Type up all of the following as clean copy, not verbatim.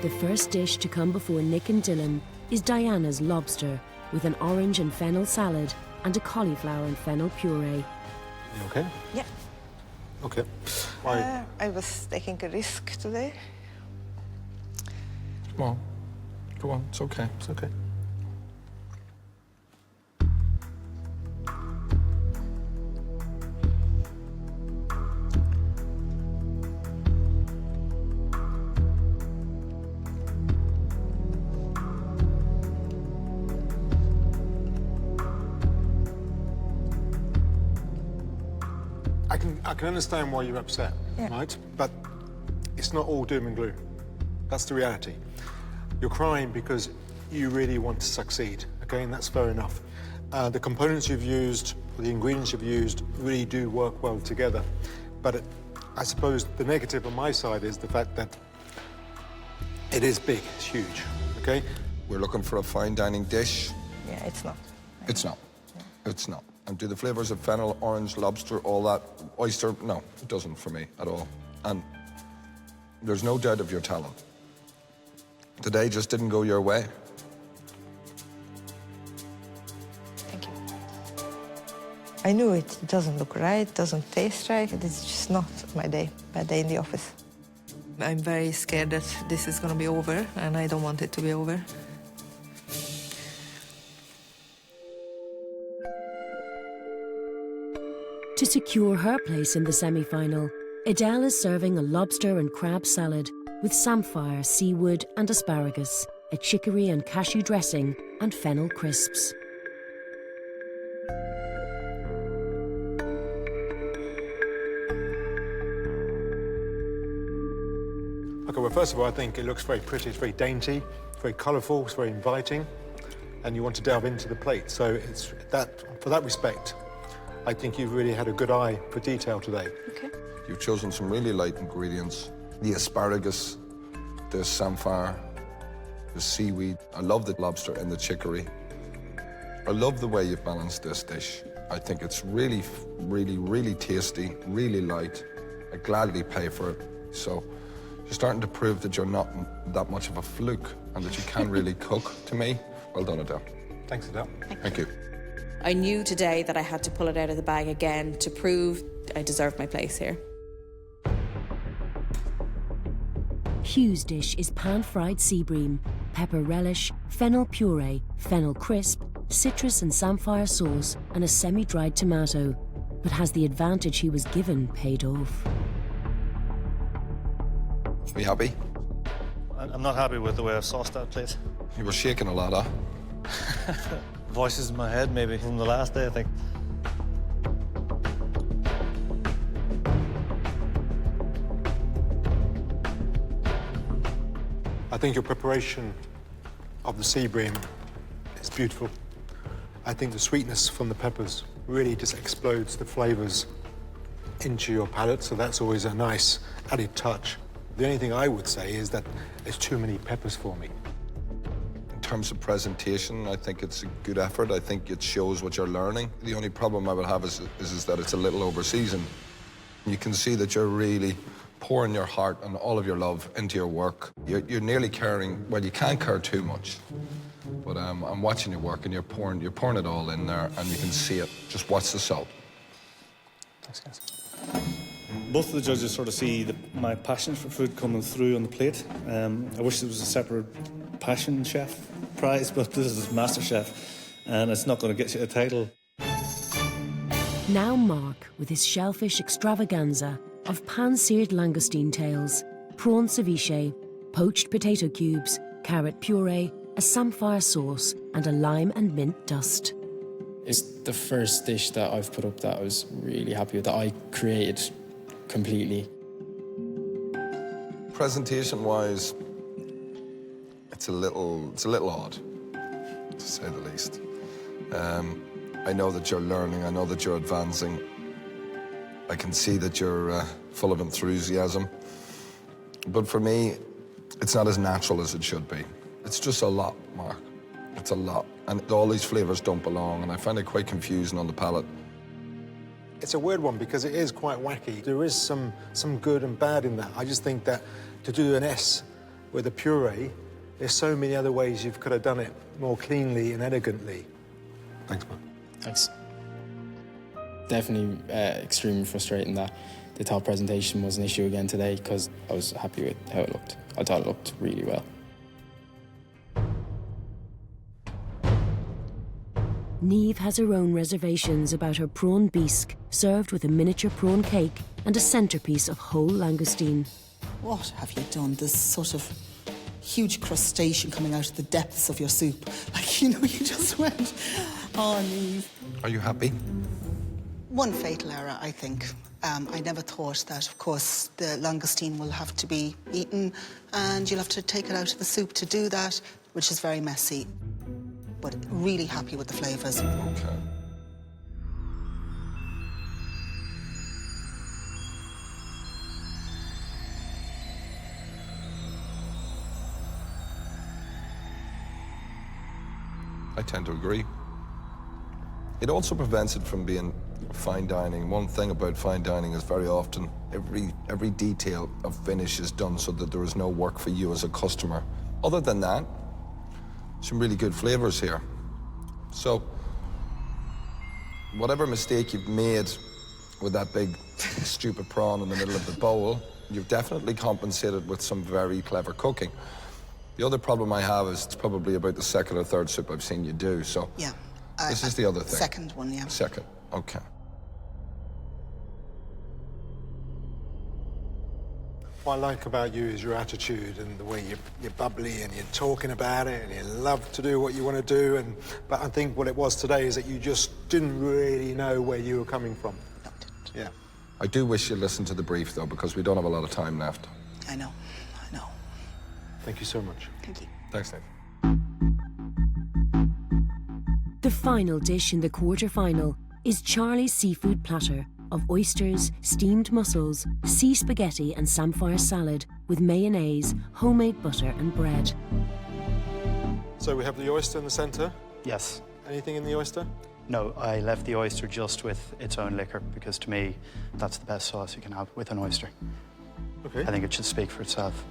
The first dish to come before Nick and Dylan is Diana's lobster with an orange and fennel salad and a cauliflower and fennel puree. You okay? Yeah. Okay. Why? I was taking a risk today. Come on. Go on, it's okay. It's okay. I can understand why you're upset, right? But it's not all doom and gloom. That's the reality. You're crying because you really want to succeed, okay? And that's fair enough. The components you've used, the ingredients you've used, really do work well together. But I suppose the negative on my side is the fact that it is big, it's huge, okay? We're looking for a fine dining dish. Yeah, it's not. It's not. It's not. And do the flavours of fennel, orange, lobster, all that, oyster? No, it doesn't for me at all. And there's no doubt of your talent. Today just didn't go your way. Thank you. I knew it doesn't look right, doesn't taste right. It's just not my day, bad day in the office. I'm very scared that this is going to be over, and I don't want it to be over. To secure her place in the semi-final, Adel is serving a lobster and crab salad with samphire, seaweed and asparagus, a chicory and cashew dressing and fennel crisps. Okay, well, first of all, I think it looks very pretty, it's very dainty, it's very colourful, it's very inviting, and you want to delve into the plate. So it's that, for that respect, I think you've really had a good eye for detail today. Okay. You've chosen some really light ingredients. The asparagus, the samphire, the seaweed. I love the lobster and the chicory. I love the way you've balanced this dish. I think it's really, really, really tasty, really light. I gladly pay for it. So you're starting to prove that you're not that much of a fluke and that you can really cook, to me. Well done, Adel. Thanks, Adel. Thank you. I knew today that I had to pull it out of the bag again to prove I deserved my place here. Hugh's dish is pan-fried sea bream, pepper relish, fennel puree, fennel crisp, citrus and samphire sauce, and a semi-dried tomato, but has the advantage he was given paid off. Are you happy? I'm not happy with the way I've sauced that plate. You were shaking a lot, huh? Voices in my head, maybe, from the last day, I think. I think your preparation of the sea bream is beautiful. I think the sweetness from the peppers really just explodes the flavours into your palate, so that's always a nice added touch. The only thing I would say is that there's too many peppers for me. In terms of presentation, I think it's a good effort. I think it shows what you're learning. The only problem I would have is that it's a little over-seasoned. You can see that you're really pouring your heart and all of your love into your work. You're nearly caring, well, you can't care too much, but I'm watching your work and you're pouring it all in there and you can see it. Just watch the salt. Thanks, guys. Both of the judges sort of see my passion for food coming through on the plate. I wish there was a separate passion chef prize, but this is MasterChef, and it's not going to get you a title. Now Mark with his shellfish extravaganza of pan-seared langoustine tails, prawn ceviche, poached potato cubes, carrot puree, a samphire sauce and a lime and mint dust. It's the first dish that I've put up that I was really happy with, that I created completely. Presentation-wise, it's a little odd, to say the least. I know that you're learning, I know that you're advancing. I can see that you're full of enthusiasm. But for me, it's not as natural as it should be. It's just a lot, Mark. It's a lot. And all these flavours don't belong, and I find it quite confusing on the palate. It's a weird one because it is quite wacky. There is some good and bad in that. I just think that to do an S with a puree, there's so many other ways you could have done it more cleanly and elegantly. Thanks, man. Thanks. Definitely extremely frustrating that the top presentation was an issue again today, because I was happy with how it looked. I thought it looked really well. Neeve has her own reservations about her prawn bisque, served with a miniature prawn cake and a centrepiece of whole langoustine. What have you done? This sort of huge crustacean coming out of the depths of your soup. Like, you know, you just went, oh, Neeve. Are you happy? One fatal error, I think. I never thought that, of course, the langoustine will have to be eaten and you'll have to take it out of the soup to do that, which is very messy. But really happy with the flavours. Okay. I tend to agree. It also prevents it from being fine dining. One thing about fine dining is very often every detail of finish is done so that there is no work for you as a customer. Other than that, some really good flavors here. So, whatever mistake you've made with that big, stupid prawn in the middle of the bowl, you've definitely compensated with some very clever cooking. The other problem I have is it's probably about the second or third soup I've seen you do, so... Yeah. This is the other thing. Second one, yeah. Second, okay. What I like about you is your attitude and the way you're bubbly and you're talking about it and you love to do what you want to do. But I think what it was today is that you just didn't really know where you were coming from. No, I didn't. Yeah. I do wish you listened to the brief, though, because we don't have a lot of time left. I know. Thank you so much. Thank you. Thanks, Nick. The final dish in the quarter-final is Charlie's seafood platter of oysters, steamed mussels, sea spaghetti and samphire salad with mayonnaise, homemade butter and bread. So we have the oyster in the centre. Yes. Anything in the oyster? No, I left the oyster just with its own liquor because to me, that's the best sauce you can have with an oyster. Okay. I think it should speak for itself.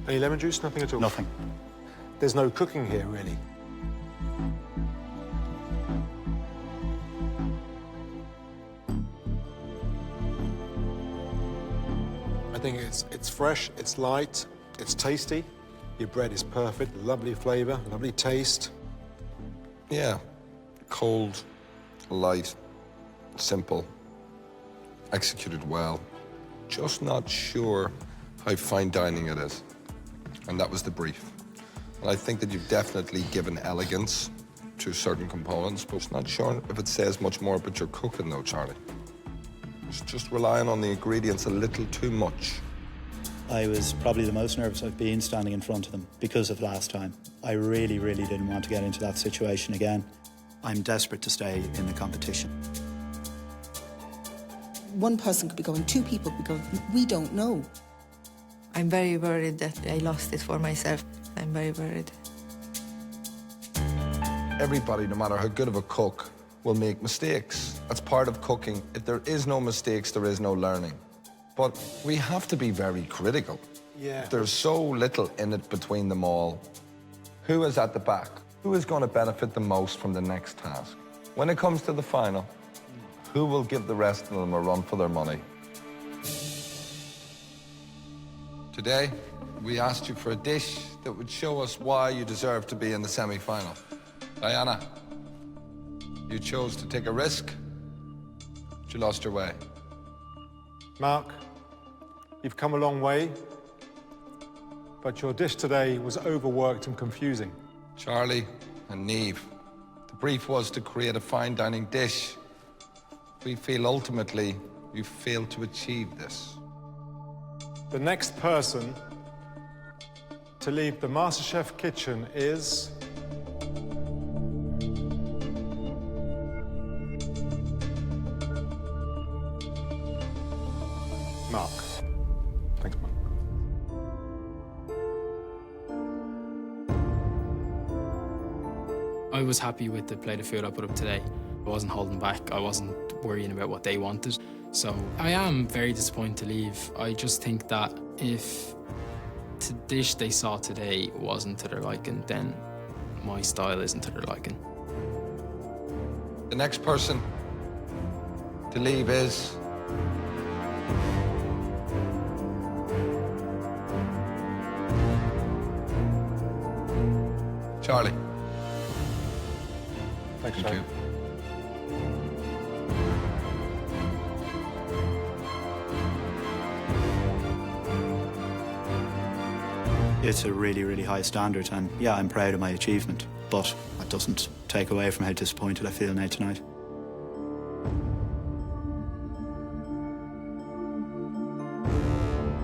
Any lemon juice? Nothing at all? Nothing. There's no cooking here, really. I think it's fresh, it's light, it's tasty. Your bread is perfect, lovely flavour, lovely taste. Yeah. Cold, light, simple, executed well. Just not sure how fine dining it is. And that was the brief. And I think that you've definitely given elegance to certain components, but I'm not sure if it says much more about your cooking, though, Charlie. It's just relying on the ingredients a little too much. I was probably the most nervous I've been standing in front of them because of last time. I really, really didn't want to get into that situation again. I'm desperate to stay in the competition. One person could be going, two people could be going. We don't know. I'm very worried that I lost it for myself. I'm very worried. Everybody, no matter how good of a cook, will make mistakes. That's part of cooking. If there is no mistakes, there is no learning. But we have to be very critical. Yeah. There's so little in it between them all. Who is at the back? Who is going to benefit the most from the next task? When it comes to the final, who will give the rest of them a run for their money? Today, we asked you for a dish that would show us why you deserve to be in the semi-final. Diana, you chose to take a risk, but you lost your way. Mark, you've come a long way, but your dish today was overworked and confusing. Charlie and Neeve, the brief was to create a fine dining dish. We feel ultimately you failed to achieve this. The next person to leave the MasterChef kitchen is... Mark. Thanks, Mark. I was happy with the plate of food I put up today. I wasn't holding back. I wasn't worrying about what they wanted. So I am very disappointed to leave. I just think that if the dish they saw today wasn't to their liking, then my style isn't to their liking. The next person to leave is... Charlie. Thank Thank you. It's a really, really high standard, and yeah, I'm proud of my achievement, but that doesn't take away from how disappointed I feel now tonight.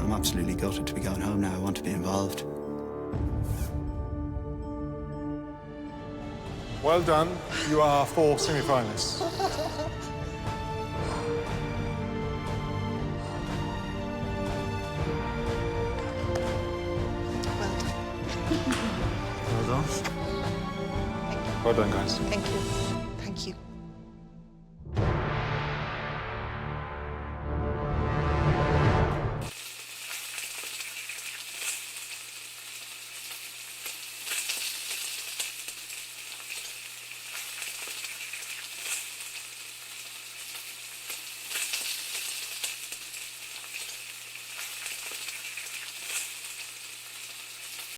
I'm absolutely gutted to be going home now. I want to be involved. Well done. You are 4 semi-finalists. Well done. Well done, guys. Thank you. Thank you.